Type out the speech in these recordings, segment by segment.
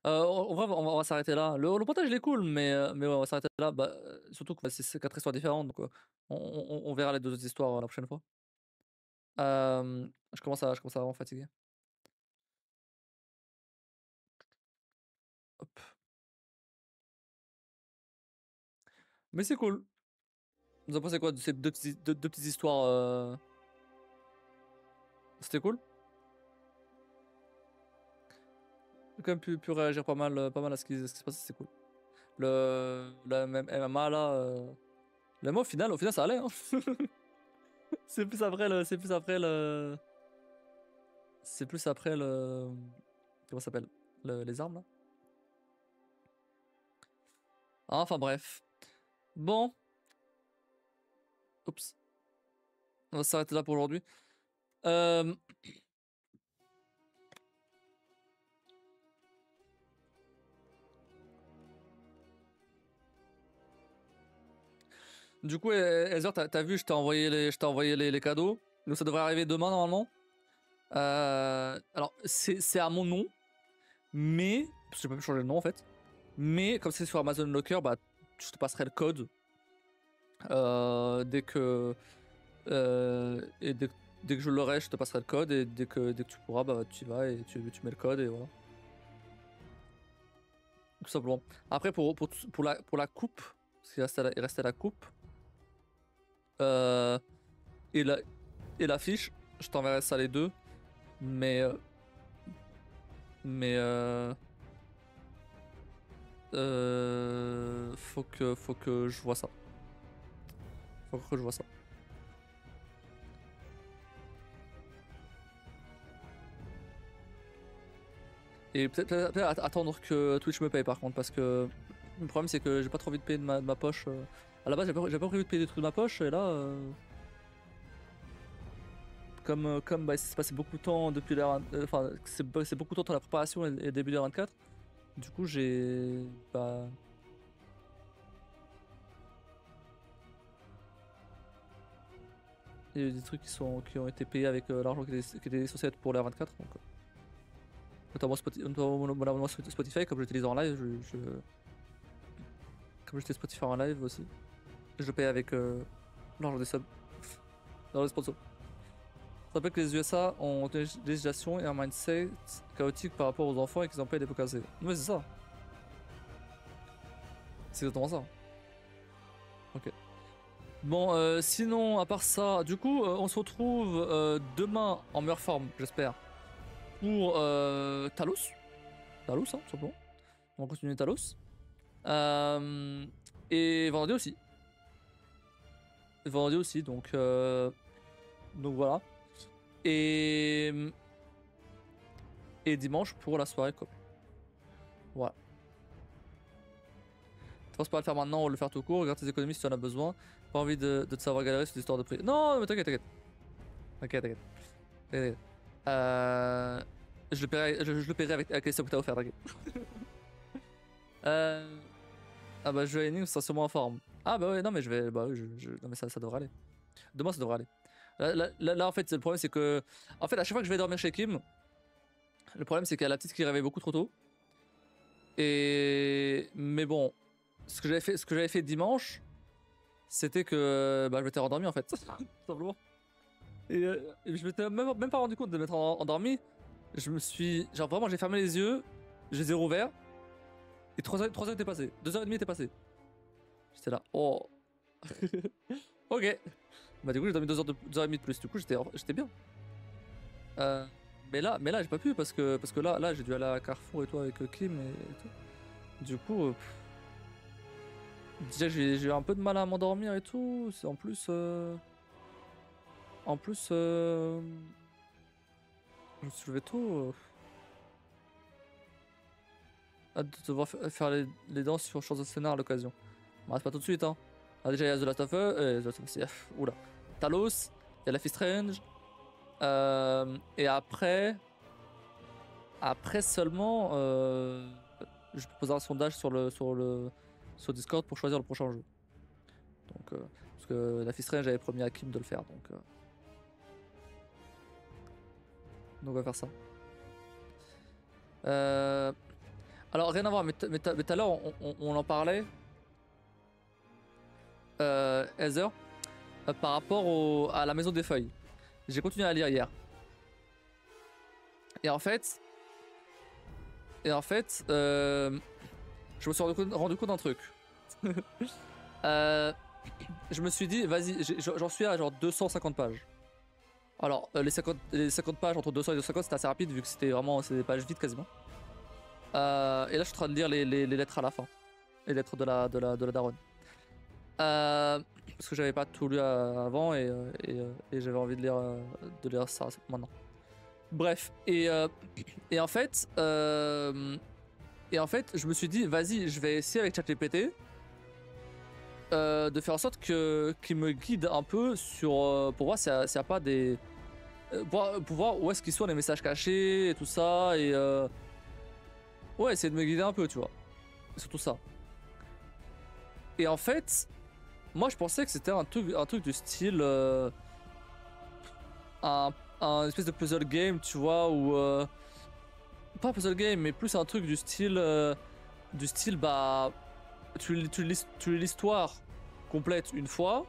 En vrai, on va s'arrêter là. Le montage, il est cool, mais ouais, on va s'arrêter là. Bah, surtout que c'est 4 histoires différentes, donc on verra les 2 autres histoires, la prochaine fois. Je commence à vraiment fatiguer. Hop. Mais c'est cool. Vous en pensez quoi de ces 2 petites histoires, c'était cool? J'ai quand même pu réagir pas mal à ce qui se passait, c'est cool. La même MMA là, le MMA au final ça allait, hein. C'est plus après le comment ça s'appelle? Les armes là? Ah, enfin bref. Bon, oups, on va s'arrêter là pour aujourd'hui. Hem, du coup, Heather, tu vu, je t'ai envoyé les cadeaux. Donc ça devrait arriver demain normalement. Alors c'est à mon nom, mais parce que j'ai pas pu changer le nom en fait. Mais comme c'est sur Amazon Locker, bah je te passerai le code dès que et dès que je l'aurai, je te passerai le code et dès que tu pourras, bah tu y vas et tu mets le code et voilà, tout simplement. Après pour la coupe, parce qu'il restait la coupe euh, et la et l'affiche, je t'enverrai ça les deux, mais mais faut que je vois ça. Faut que je vois ça. Et peut-être attendre que Twitch me paye par contre, parce que le problème c'est que j'ai pas trop envie de payer de ma poche. À la base j'ai pas prévu de payer des trucs de ma poche et là comme bah, il s'est passé beaucoup de temps depuis enfin c'est beaucoup de temps dans la préparation et le début de la 24. Du coup j'ai bah il y a eu des trucs qui ont été payés avec l'argent qui était censé être pour la 24, donc notamment mon abonnement sur Spotify, comme j'utilise en live, comme j'étais Spotify en live aussi, je le paye avec l'argent des subs, l'argent des sponsors. Je rappelle que les USA ont une législation et un mindset chaotique par rapport aux enfants et qu'ils en payent des pots cassés. Ouais, c'est ça. C'est exactement ça. Ok. Bon, sinon, à part ça, du coup, on se retrouve demain en meilleure forme, j'espère, pour Talos. Talos, hein, tout simplement. On va continuer Talos. Euh, et vendredi aussi. Vendredi aussi, donc voilà. Et, et dimanche pour la soirée cop. Voilà. Tu penses pas à le faire maintenant ou le faire tout court, regarde tes économies si tu en as besoin. Pas envie de te savoir galérer sur l'histoire de prix. Non, mais t'inquiète, t'inquiète. T'inquiète, t'inquiète. T'inquiète. Je le paierai avec les subs que t'as offert, t'inquiète. Euh, ah bah, je vais à Enigme, ça sera sûrement en forme. Ah bah ouais, non mais je vais. Bah oui, non mais ça devrait aller. Demain, ça devrait aller. Là, en fait, le problème, c'est que. En fait, à chaque fois que je vais dormir chez Kim, le problème, c'est qu'il y a la petite qui réveille beaucoup trop tôt. Mais bon, ce que j'avais fait dimanche, c'était que bah, je m'étais rendormi en fait, tout simplement. Et je m'étais même pas rendu compte de m'être endormi. Je me suis. Genre vraiment, j'ai fermé les yeux, je les ai rouverts, et 3 heures étaient passées. 2 heures et demie étaient passées. J'étais là, oh. Ok. Bah, du coup, j'ai dormi 2 heures et demie de plus. Du coup, j'étais bien. Euh, mais là, j'ai pas pu parce que là, j'ai dû aller à Carrefour et tout avec Kim et tout. Du coup, déjà, j'ai eu un peu de mal à m'endormir et tout. C'est en plus, je me suis levé tôt. Hâte de devoir faire les danses sur Chance de Scénar à l'occasion. Bah, c'est pas tout de suite, hein. Ah, déjà, il y a The Last of Us. The Last of Us, oula. Talos, il y a Life is Strange. Et après seulement, je proposerai un sondage sur Discord pour choisir le prochain jeu. Donc, parce que Life is Strange, j'avais promis à Kim de le faire. Donc on va faire ça. Euh, Alors rien à voir, mais tout à l'heure on en parlait, Heather, par rapport à la Maison des Feuilles. J'ai continué à lire hier. Et en fait, je me suis rendu compte d'un truc. Je me suis dit, vas-y, j'en suis à genre 250 pages. Alors, les 50 pages entre 200 et 250, c'était assez rapide vu que c'était des pages vides quasiment. Et là, je suis en train de lire les lettres à la fin. Les lettres de la daronne. Parce que j'avais pas tout lu avant et j'avais envie de lire ça maintenant. Bref, et en fait, je me suis dit, vas-y, je vais essayer avec ChatGPT de faire en sorte qu'il me guide un peu pour voir s'il n'y a pas des. Pour voir où est-ce qu'ils sont les messages cachés et tout ça, et ouais, essayer de me guider un peu, tu vois. Surtout ça. Et en fait, moi je pensais que c'était un truc du style. Un espèce de puzzle game, tu vois, ou. Pas puzzle game, mais plus un truc du style. Bah. Tu lis l'histoire complète une fois.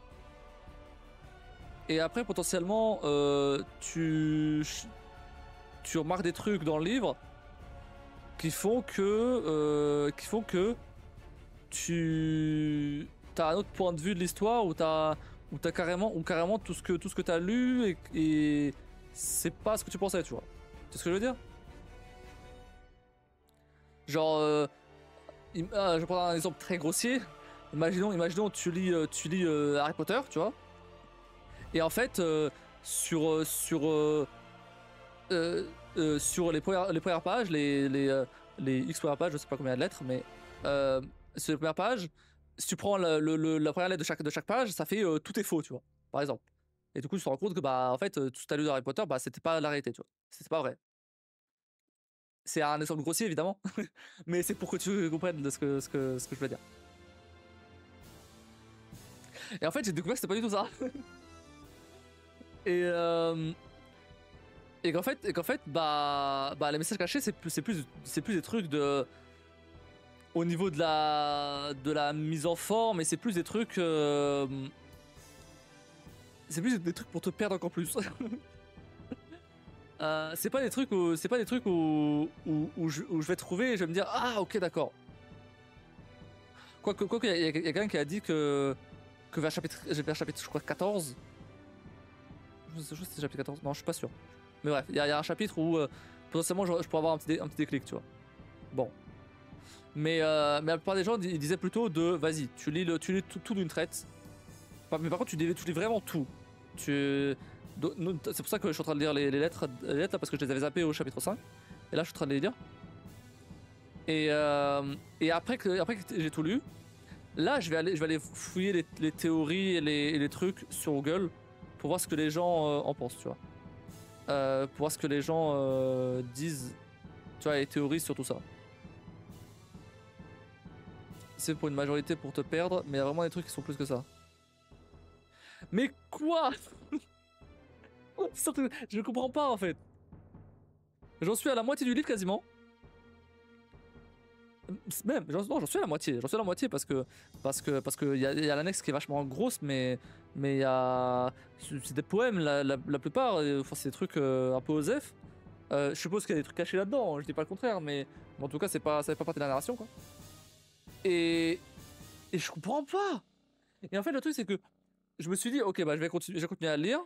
Et après, potentiellement, tu remarques des trucs dans le livre qui font que tu as un autre point de vue de l'histoire où t'as carrément tout ce que t'as lu et c'est pas ce que tu pensais, tu vois. C'est ce que je veux dire? Genre, je vais prendre un exemple très grossier. Imaginons tu lis Harry Potter, tu vois. Et en fait, sur les premières pages, les X premières pages, je sais pas combien il y a de lettres, mais sur les premières pages, si tu prends la première lettre de chaque page, ça fait tout est faux, tu vois, par exemple. Et du coup, tu te rends compte que bah en fait, tout ce que t'as lu de Harry Potter, bah c'était pas la réalité, tu vois, c'était pas vrai. C'est un exemple grossier évidemment, mais c'est pour que tu comprennes ce que je veux dire. Et en fait, j'ai découvert que c'était pas du tout ça. Et qu'en fait, bah les messages cachés, c'est plus des trucs de au niveau de la mise en forme, et c'est plus des trucs pour te perdre encore plus. C'est pas des trucs où je vais trouver et je vais me dire ah ok d'accord. Quoique il y a quelqu'un qui a dit que vers chapitre je crois 14. Je sais que c'est chapitre 14. Non, je suis pas sûr. Mais bref, il y a un chapitre où potentiellement je pourrais avoir un petit déclic, tu vois. Bon. Mais la plupart des gens ils disaient plutôt de vas-y, tu lis tout d'une traite. Mais par contre, tu lis vraiment tout. C'est pour ça que je suis en train de lire les lettres là, parce que je les avais zappées au chapitre 5. Et là, je suis en train de les lire. Et après que j'ai tout lu, là, je vais aller fouiller les théories et les trucs sur Google pour voir ce que les gens en pensent, tu vois. Pour voir ce que les gens disent, tu vois, les théories sur tout ça. C'est pour une majorité pour te perdre, mais il y a vraiment des trucs qui sont plus que ça. Mais quoi? Je comprends pas en fait. J'en suis à la moitié du livre quasiment. Même, j'en suis à la moitié. J'en suis à la moitié parce que y a l'annexe qui est vachement grosse, mais il y a c'est des poèmes la plupart. Enfin, c'est des trucs un peu osef. Je suppose qu'il y a des trucs cachés là-dedans. Je dis pas le contraire, mais en tout cas, ça fait pas partie de la narration, quoi. Et je comprends pas. Et en fait, le truc c'est que je me suis dit, ok, bah je vais continuer à lire.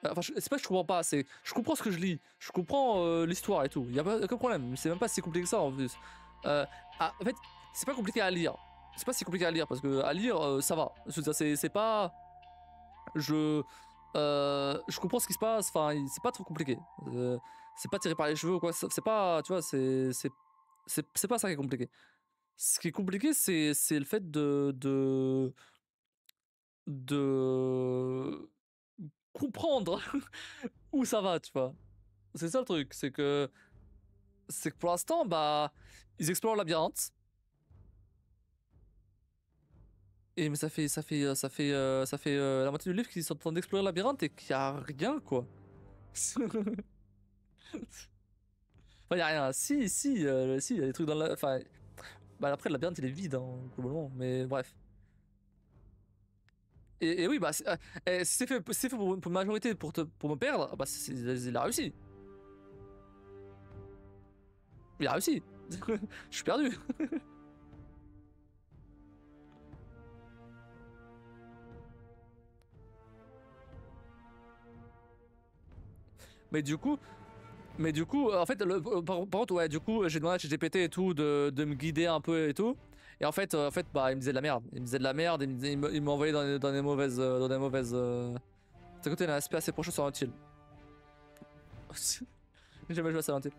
Enfin, c'est pas que je comprends pas, c'est je comprends ce que je lis, je comprends l'histoire et tout, y a pas aucun problème, c'est même pas si compliqué que ça en plus. En fait, c'est pas compliqué à lire, c'est pas si compliqué à lire parce que à lire ça va, c'est pas. Je comprends ce qui se passe, enfin, c'est pas trop compliqué. C'est pas tiré par les cheveux ou quoi, c'est pas, tu vois, c'est pas ça qui est compliqué. Ce qui est compliqué, c'est le fait de comprendre où ça va, tu vois. C'est ça le truc, c'est que pour l'instant, bah, ils explorent le labyrinthe. Et mais ça fait la moitié du livre qu'ils sont en train d'explorer le labyrinthe et qu'il y a rien, quoi. Enfin, y a rien. Si, y a des trucs dans la. Enfin, bah après, le labyrinthe il est vide, hein, globalement. Mais bref. Et oui, bah, si c'est fait pour une majorité pour me perdre, bah, il a réussi. Il a réussi. Je suis perdu. Mais du coup, en fait, par contre, ouais, du coup, j'ai demandé à ChatGPT et tout de me guider un peu et tout. Et en fait, bah, il me disait de la merde. Il me disait de la merde, il m'envoyait dans des mauvaises, dans des mauvaises. D'un côté, il a un aspect assez proche sur un chill. J'ai jamais joué à Silent Hill.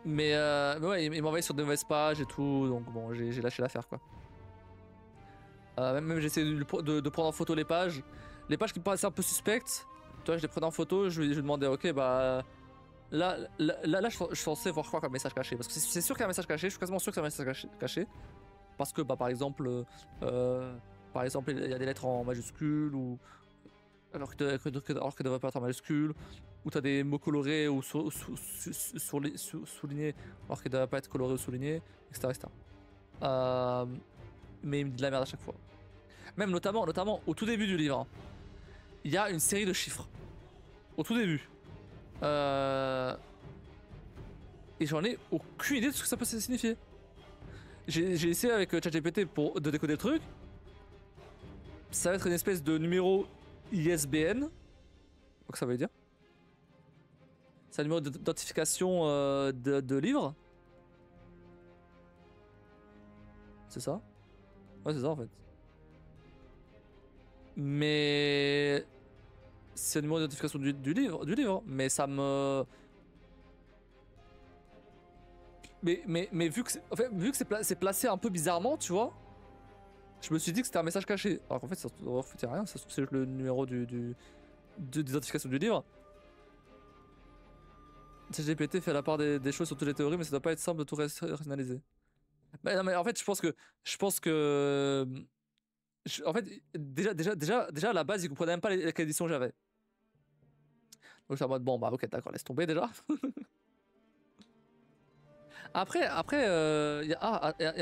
Mais ouais, il m'envoyait sur de mauvaises pages et tout, donc bon, j'ai lâché l'affaire quoi. Même j'ai essayé de prendre en photo les pages qui me paraissaient un peu suspectes. Tu vois, je les prenais en photo, je lui demandais, ok, bah là, je suis censé voir quoi comme message caché. Parce que c'est sûr qu'il y a un message caché, je suis quasiment sûr qu'il y a un message caché. Parce que, bah, par exemple, il y a des lettres en majuscules, ou alors qu'elles devraient pas être en majuscules, ou t'as des mots colorés ou soulignés, alors qu'ils devraient pas être colorés ou soulignés, etc. etc. Mais il me dit de la merde à chaque fois. Même notamment au tout début du livre, hein, il y a une série de chiffres. Au tout début. Et j'en ai aucune idée de ce que ça peut signifier. J'ai essayé avec ChatGPT de décoder le truc. Ça va être une espèce de numéro ISBN. Quoi que ça veut dire. C'est un numéro d'identification de livre. C'est ça? Ouais, c'est ça en fait. Mais c'est un numéro d'identification du livre. Mais ça me. Mais vu que c'est placé un peu bizarrement, tu vois, je me suis dit que c'était un message caché. Alors qu'en fait, ça ne reflétait rien, ça c'est juste le numéro d'identification du livre. ChatGPT fait la part des choses sur toutes les théories, mais ça doit pas être simple de tout rationaliser. Bah, non, mais en fait, je pense que, en fait, déjà, à la base, il comprenait même pas quelle édition j'avais. Donc, je suis en mode, bon, bah, ok, d'accord, laisse tomber déjà. Après, y a un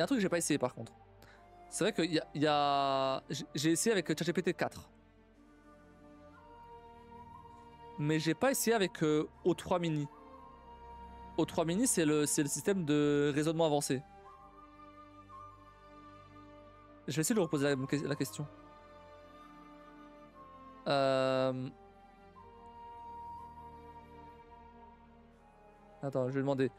truc que j'ai pas essayé par contre. C'est vrai que j'ai essayé avec ChatGPT 4. Mais j'ai pas essayé avec O3 mini. O3 mini, c'est le système de raisonnement avancé. Je vais essayer de lui reposer la question. Attends, je vais lui demander.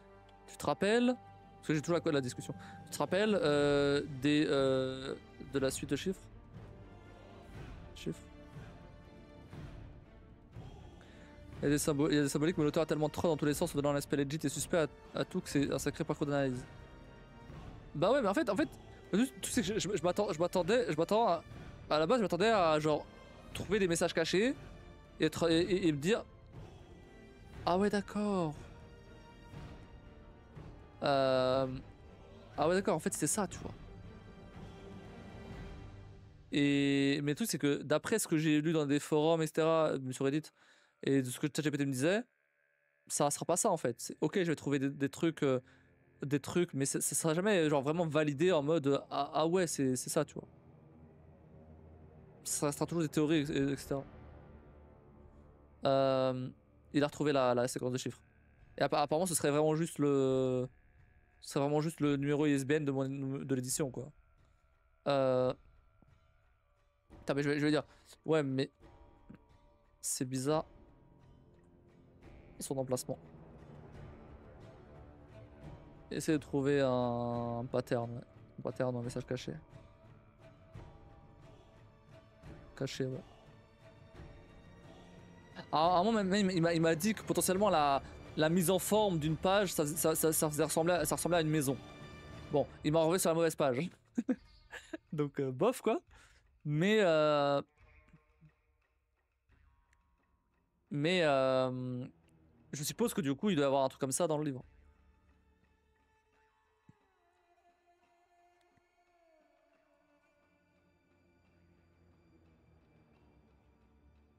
Tu te rappelles, parce que j'ai toujours la discussion. Tu te rappelles de la suite de chiffres? Chiffres. Il y a des symboliques, mais l'auteur a tellement de troll dans tous les sens, en donnant l'aspect legit et suspect à tout que c'est un sacré parcours d'analyse. Bah ouais, mais en fait, tu sais que je m'attends à la base, je m'attendais à genre trouver des messages cachés et me dire, ah ouais, d'accord. Ah ouais, d'accord, en fait, c'était ça, tu vois. Mais le truc, c'est que d'après ce que j'ai lu dans des forums, etc., sur Reddit, et de ce que ChatGPT me disait, ça sera pas ça en fait. Ok, je vais trouver des trucs, mais ça sera jamais genre vraiment validé en mode ah ouais, c'est ça, tu vois. Ça restera toujours des théories, etc. Il a retrouvé la séquence de chiffres. Et apparemment, ce serait vraiment juste le numéro ISBN de l'édition, quoi. Euh, Putain, mais je vais dire, ouais, mais c'est bizarre son emplacement. Essaye de trouver un pattern, ouais. Un pattern dans un message caché. Caché, ouais. À un moment, même, il m'a dit que potentiellement la mise en forme d'une page, ça ressemblait à une maison. Bon, il m'a renvoyé sur la mauvaise page. Donc, bof, quoi. Mais, euh, mais je suppose que du coup, il doit y avoir un truc comme ça dans le livre.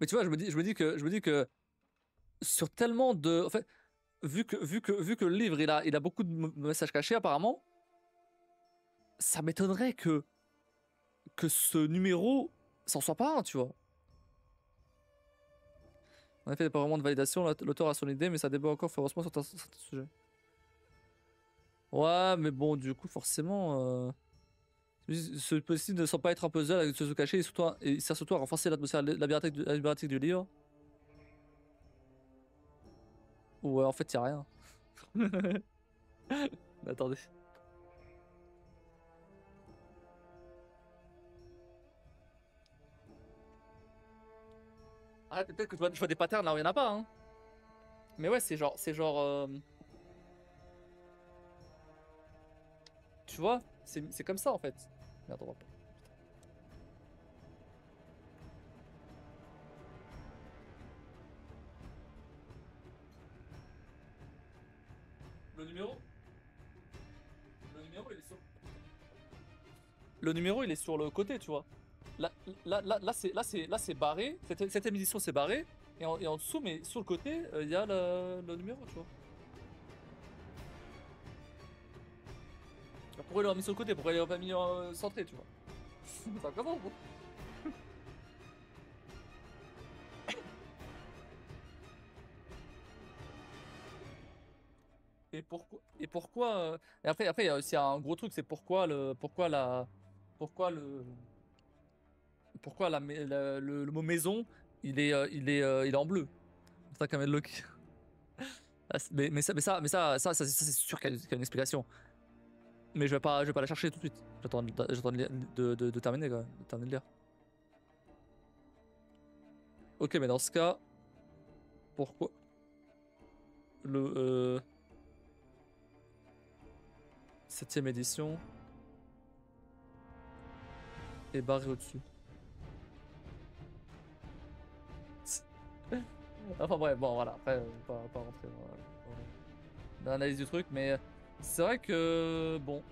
Mais tu vois, je me dis que sur tellement de. En fait, vu que le livre il a beaucoup de messages cachés apparemment, ça m'étonnerait que ce numéro s'en soit pas un, tu vois. En effet, il n'y a pas vraiment de validation, l'auteur a son idée, mais ça débat encore férocement sur certains sujets. Ouais, mais bon, du coup, forcément, ce possible ne semble pas être un puzzle avec ce caché, et il sert surtout à renforcer l'atmosphère labyrinthique du livre. Ouais, en fait, y a rien. Mais attendez. Ah, peut-être que je vois des patterns là où il y en a pas, hein. Mais ouais, c'est genre, tu vois, c'est comme ça en fait. Merde, on va pas. Le numéro Le numéro il est sur le côté, tu vois. Là c'est barré. Cette émission c'est barré. Et en dessous, mais sur le côté, il y a le numéro, tu vois. Pourquoi il l'a mis sur le côté? Pourquoi il l'a pas mis centré, tu vois? C'est pas comment, gros. Et après il y a aussi un gros truc, c'est pourquoi le mot maison il est en bleu. C'est ça qu'un Loki. Ça c'est sûr qu'il y a une explication. Mais je vais pas la chercher tout de suite. J'attends de terminer quand même, de terminer de lire. Ok, mais dans ce cas, pourquoi le 7ème édition est barré au-dessus? Enfin bref, bon voilà, après pas rentrer dans l'analyse du truc, mais c'est vrai que bon.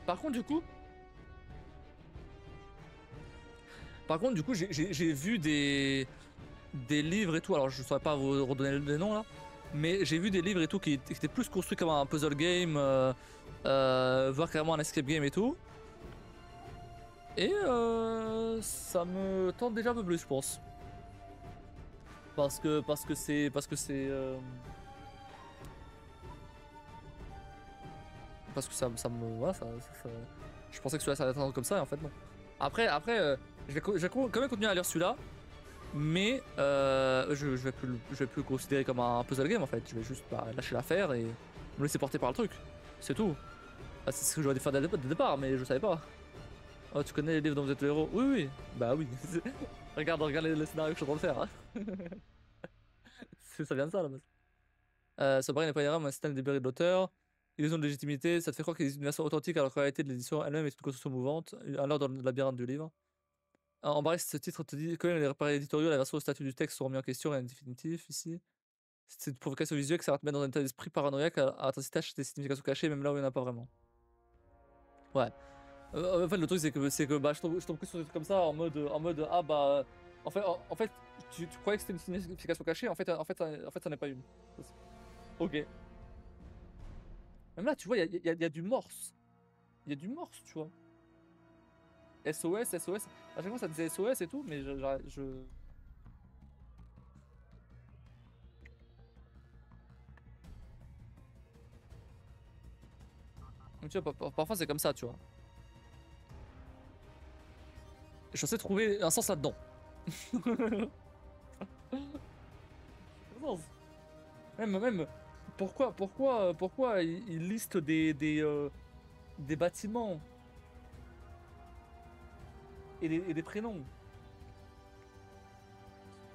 Par contre du coup j'ai vu des livres et tout, alors je saurais pas vous redonner les noms là, mais j'ai vu des livres et tout qui étaient plus construits comme un puzzle game, voire carrément un escape game et tout. Et ça me tente déjà un peu plus, je pense. Parce que c'est parce que me voilà, je pensais que celui-là ça allait être comme ça et en fait non. Après je vais quand même continuer à lire celui-là, mais je vais plus le considérer comme un puzzle game en fait. Je vais juste lâcher l'affaire et me laisser porter par le truc. C'est tout. Ah, c'est ce que j'aurais dû faire dès le départ, mais je savais pas. Oh, tu connais les livres dont vous êtes le héros? Oui, oui. Bah oui. regarde le scénario que je suis en train de faire. Hein. Ça vient de ça, là base. Ce n'est pas une erreur, mais un système délibéré de l'auteur. Illusion de légitimité, ça te fait croire qu'il existe une version authentique alors que la réalité de l'édition elle-même est une construction mouvante, alors dans le labyrinthe du livre. En bas, ce titre te dit quand même les réparer éditoriaux, la version au statut du texte sont remis en question, rien de définitif ici. C'est une provocation visuelle que ça va te mettre dans un état d'esprit paranoïaque à t'inciter à acheter des significations cachées, même là où il n'y en a pas vraiment. Ouais. En fait, le truc, c'est que bah, je tombe que sur des trucs comme ça en mode ah bah. En fait tu croyais que c'était une signification cachée, en fait, ça n'est pas une. Ok. Même là, tu vois, il y a du morse. Il y a du morse, tu vois. SOS. À chaque fois, ça disait SOS et tout, mais je... Donc, tu vois, parfois, c'est comme ça, tu vois. Je sais trouver un sens là-dedans. Même, pourquoi il liste des bâtiments et des prénoms?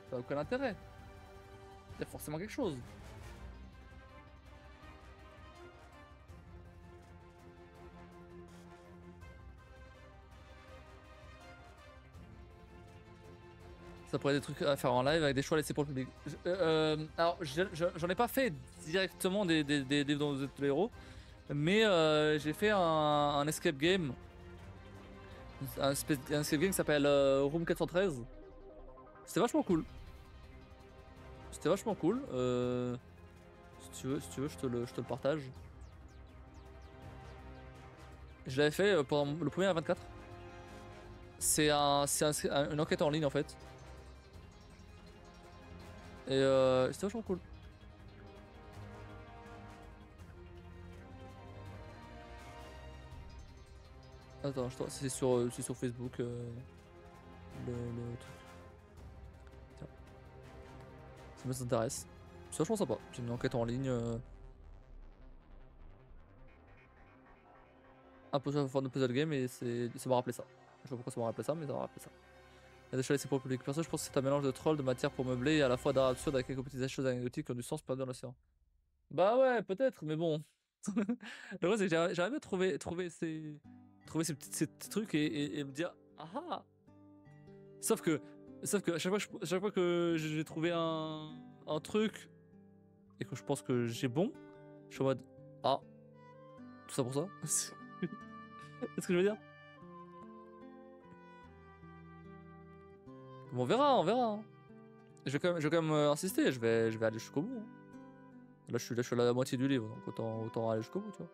Ça n'a aucun intérêt. Il y a forcément quelque chose. Ça pourrait être des trucs à faire en live avec des choix laissés pour le public. Alors, j'en ai pas fait directement des livres dont vous êtes le héros, mais j'ai fait un escape game. Un escape game qui s'appelle Room 413. C'était vachement cool. C'était vachement cool. Si tu veux, je te le partage. Je l'avais fait pendant le premier à 24. C'est une enquête en ligne en fait. Et c'était vachement cool. Attends, c'est sur Facebook le truc. Tiens. Ça m'intéresse. C'est vachement sympa. C'est une enquête en ligne. Un peu sur la forme de puzzle game et ça m'a rappelé ça. Je sais pas pourquoi ça m'a rappelé ça, mais ça m'a rappelé ça. Il y a des choses laissées pour le public. Perso, je pense que c'est un mélange de trolls, de matière pour meubler et à la fois d'art absurde avec quelques petites choses anecdotiques qui ont du sens perdu dans l'océan. Bah ouais, peut-être, mais bon. Le vrai, c'est que j'aimerais bien trouver ces petits trucs et me dire ah ah. Sauf que à chaque fois que j'ai trouvé un truc et que je pense que j'ai bon, je suis en mode ah, tout ça pour ça. Est-ce que je veux dire? Bon, on verra, on verra. Hein. Je vais quand même insister, je vais aller jusqu'au bout. Hein. Là, je suis à la moitié du livre, donc autant aller jusqu'au bout, tu vois.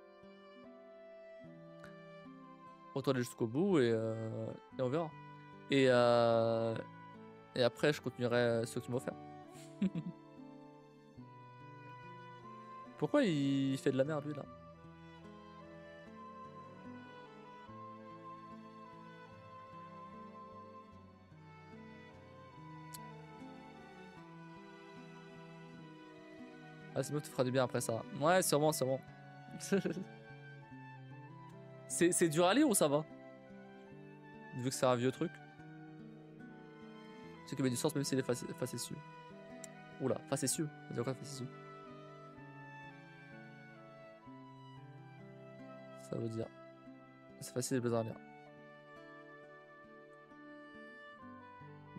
Autant aller jusqu'au bout et on verra. Et après, je continuerai ce que tu m'as offert. Pourquoi il fait de la merde, lui, là? Ah, c'est bon, tu feras du bien après ça. Ouais, sûrement, sûrement. C'est dur à lire ou ça va? Vu que c'est un vieux truc. C'est qu'il met du sens même s'il est facétieux. Oula, facétieux. Ça veut dire quoi, facétieux? Ça veut dire. C'est facile et plaisant à lire.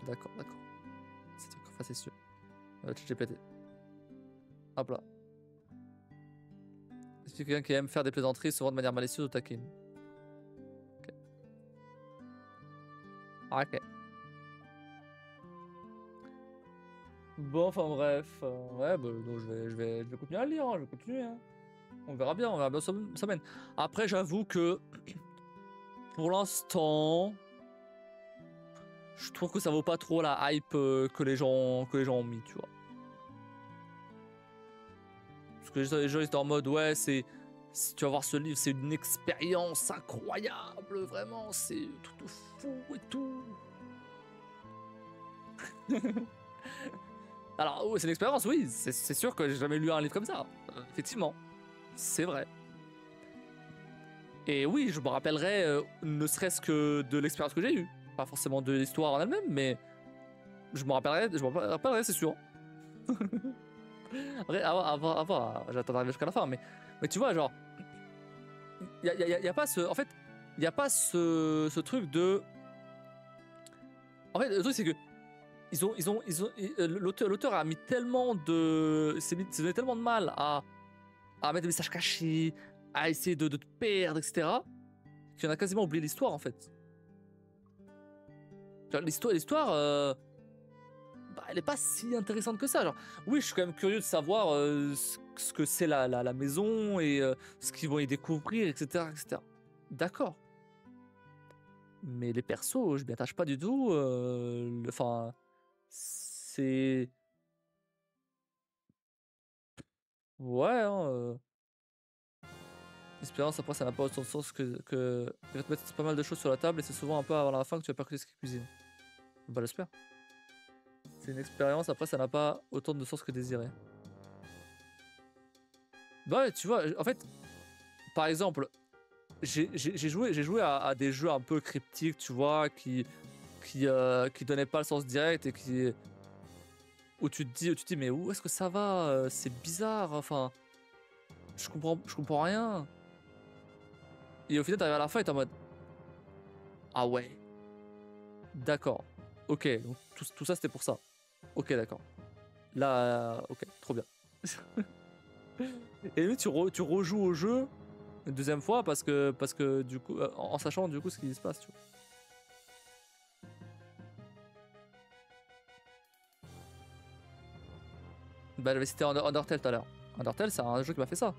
D'accord, d'accord. C'est encore facétieux. GPT. Hop là. C'est quelqu'un qui aime faire des plaisanteries, souvent de manière malicieuse ou taquine. Ok. Ok. Bon, enfin bref. Ouais, bah, donc je vais continuer à lire, hein, je vais continuer. Hein. On verra bien ça mène. Après, j'avoue que pour l'instant, je trouve que ça vaut pas trop la hype que les gens ont mis, tu vois. Parce que les gens étaient en mode ouais, si tu vas voir ce livre, c'est une expérience incroyable, vraiment, c'est tout fou et tout. Alors, c'est une expérience, oui, c'est sûr que j'ai jamais lu un livre comme ça. Effectivement, c'est vrai. Et oui, je me rappellerai ne serait-ce que de l'expérience que j'ai eue. Pas forcément de l'histoire en elle-même, mais je me rappellerai, c'est sûr. Après, j'attends d'arriver jusqu'à la fin, mais tu vois, genre, y a pas ce. En fait, il n'y a pas ce truc de. En fait, le truc, c'est que. L'auteur a mis tellement de. s'est donné tellement de mal à mettre des messages cachés, à essayer de te perdre, etc., qu'il en a quasiment oublié l'histoire, en fait. L'histoire, bah, elle est pas si intéressante que ça. Genre, oui, je suis quand même curieux de savoir ce que c'est la maison et ce qu'ils vont y découvrir, etc., etc. D'accord. Mais les persos, je m'y attache pas du tout. Enfin, c'est. Ouais, hein. L'expérience, après, ça n'a pas autant de sens que. Il va te mettre pas mal de choses sur la table et c'est souvent un peu avant la fin que tu vas percuter ce qu'il cuisine. Bah, j'espère. C'est une expérience, après, ça n'a pas autant de sens que désiré. Bah, ouais, tu vois, en fait, par exemple, j'ai joué à des jeux un peu cryptiques, tu vois, qui donnaient pas le sens direct et qui. Où tu te dis, mais où est-ce que ça va? C'est bizarre, enfin. Je comprends rien. Et au final, t'arrives à la fin et t'es en mode. Ah ouais. D'accord. Ok, donc tout ça c'était pour ça. Ok, d'accord. Là, ok, trop bien. Et lui, tu rejoues au jeu une deuxième fois parce que du coup, en sachant du coup ce qui se passe, tu vois. Bah, j'avais cité Undertale tout à l'heure. Undertale, c'est un jeu qui m'a fait ça.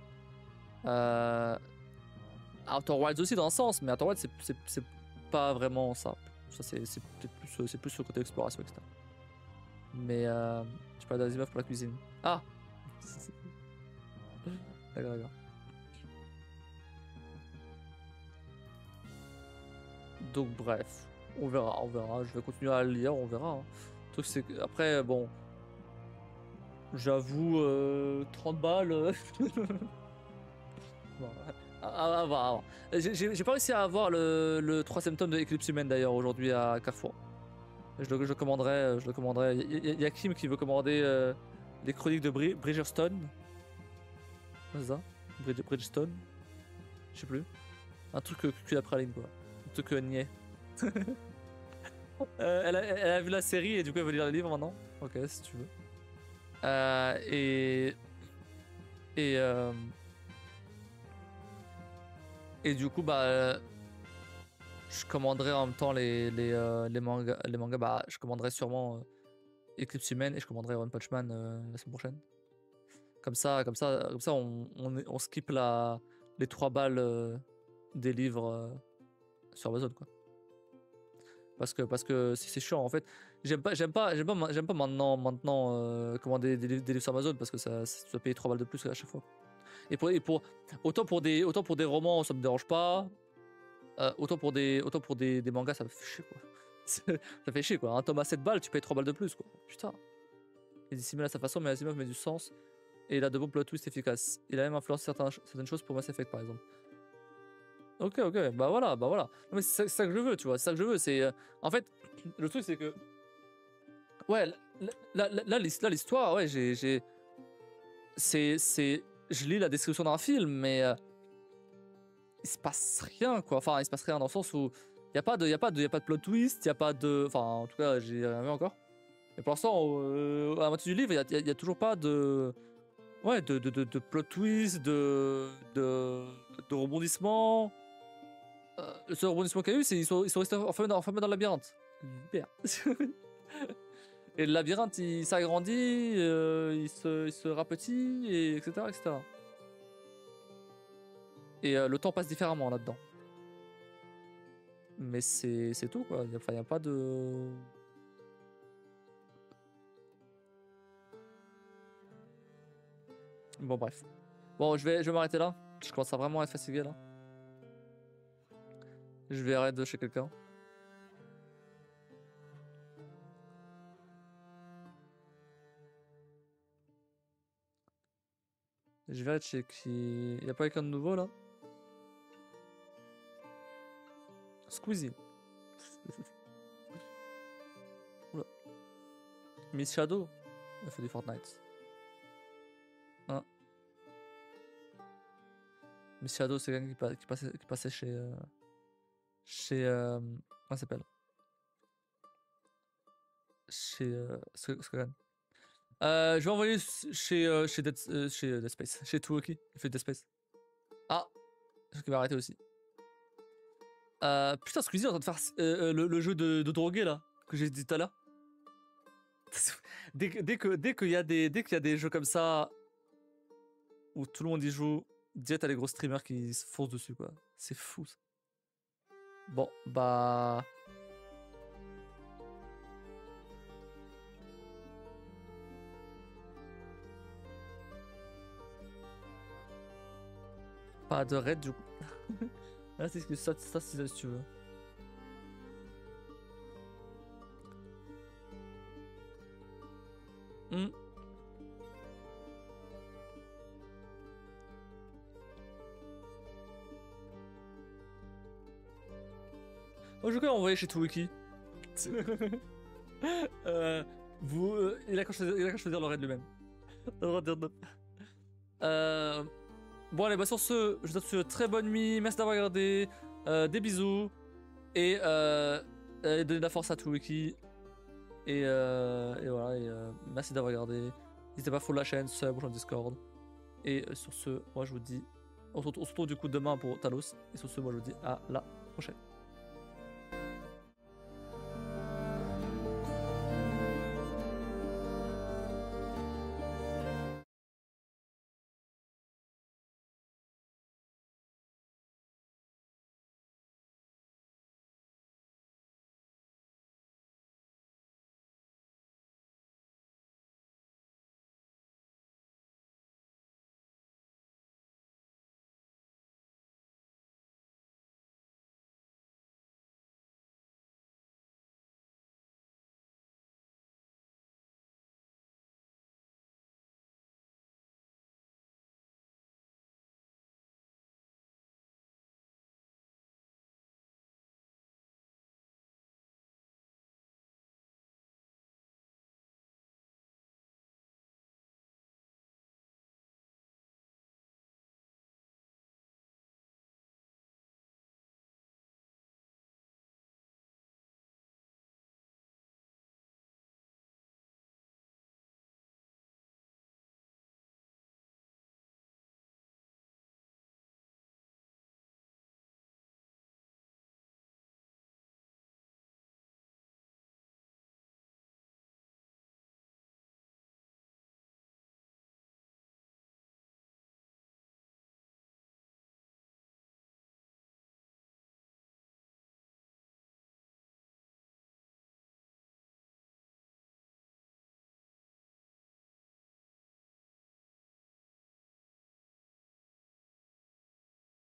Outer Wilds aussi, dans un sens, mais Outer Wilds, c'est pas vraiment ça. Ça, c'est peut-être plus le côté exploration, etc. Mais je parle d'Asimov pour la cuisine. Ah. D'accord, d'accord. Donc bref, on verra, on verra. Je vais continuer à le lire, on verra. Hein. Le truc c'est que après, bon, j'avoue, 30 balles. Bon, à voir. J'ai pas réussi à avoir le troisième tome de Eclipse Humaine d'ailleurs aujourd'hui à Carrefour. Je commanderai, je le commanderai. Il y a Kim qui veut commander les chroniques de Bridgerstone. C'est ça? Bridgestone? Je sais plus. Un truc cul à praline quoi. Un truc niais. Elle a vu la série et du coup elle veut lire le livre maintenant. Ok, si tu veux. Et du coup bah je commanderai en même temps les mangas. Bah je commanderai sûrement Eclipse Humaine et je commanderai One Punch Man la semaine prochaine. Comme ça on skip les 3 balles des livres sur Amazon quoi. Parce que c'est chiant en fait. J'aime pas maintenant commander des livres sur Amazon parce que ça tu dois payer 3 balles de plus à chaque fois. Et autant pour des romans ça me dérange pas. Autant pour des mangas ça me fait chier quoi. Ça fait chier quoi. Un tome à 7 balles, tu payes 3 balles de plus quoi. Putain. Il dissimule à sa façon, mais Asimov met du sens et il a de bons plot twists efficaces. Il a même influencé certaines choses pour Mass Effect par exemple. Ok, bah voilà. Non, mais c'est ça que je veux, tu vois. C'est ça que je veux. C'est en fait, le truc c'est que ouais, là l'histoire, ouais, je lis la description d'un film, mais il se passe rien quoi. Enfin, il se passe rien dans le sens où il y a pas de plot twist, il y a pas de, enfin, en tout cas, j'ai rien vu encore. Et pour l'instant, à la moitié du livre, il y a toujours pas de plot twist, de rebondissement. Le seul rebondissement qu'il y a eu, c'est qu'ils sont restés enfermés dans le labyrinthe. Super. Et le labyrinthe, il s'agrandit, il se rapetit, et etc. Et le temps passe différemment là-dedans. Mais c'est tout, quoi. Il n'y a pas de... Bon, bref. Bon, je vais m'arrêter là. Je commence à vraiment être fatigué, là. Je vais arrêter de chez quelqu'un. Je vais aller chez qui... Y'a pas quelqu'un de nouveau là? Squeezie. Oula. Miss Shadow. Elle fait du Fortnite. Hein? Miss Shadow, c'est quelqu'un qui passait chez... comment ça s'appelle? Chez... Skogan. Je vais envoyer chez Dead Space. Chez Tuoki. Il fait Dead Space. Ah! Je crois qu'il va arrêter aussi. Putain, Squeezie est en train de faire le jeu de drogué là, que j'ai dit tout à l'heure. dès qu'il y a des jeux comme ça où tout le monde y joue, direct t'as les gros streamers qui se foncent dessus quoi. C'est fou ça. Bon, bah. Pas de raid du coup. Là, c'est ça, si tu veux. Moi, je vais envoyer chez Tuwiki. Il a qu'à choisir le raid lui-même. T'as le droit de dire non. Bon, allez, bah sur ce, je vous souhaite une très bonne nuit. Merci d'avoir regardé. Des bisous. Et donnez de la force à Tuwiki. Et voilà. Merci d'avoir regardé. N'hésitez pas à follow la chaîne, sub, rejoindre Discord. Et sur ce, moi je vous dis. On se retrouve du coup demain pour Talos. Et sur ce, moi je vous dis à la prochaine.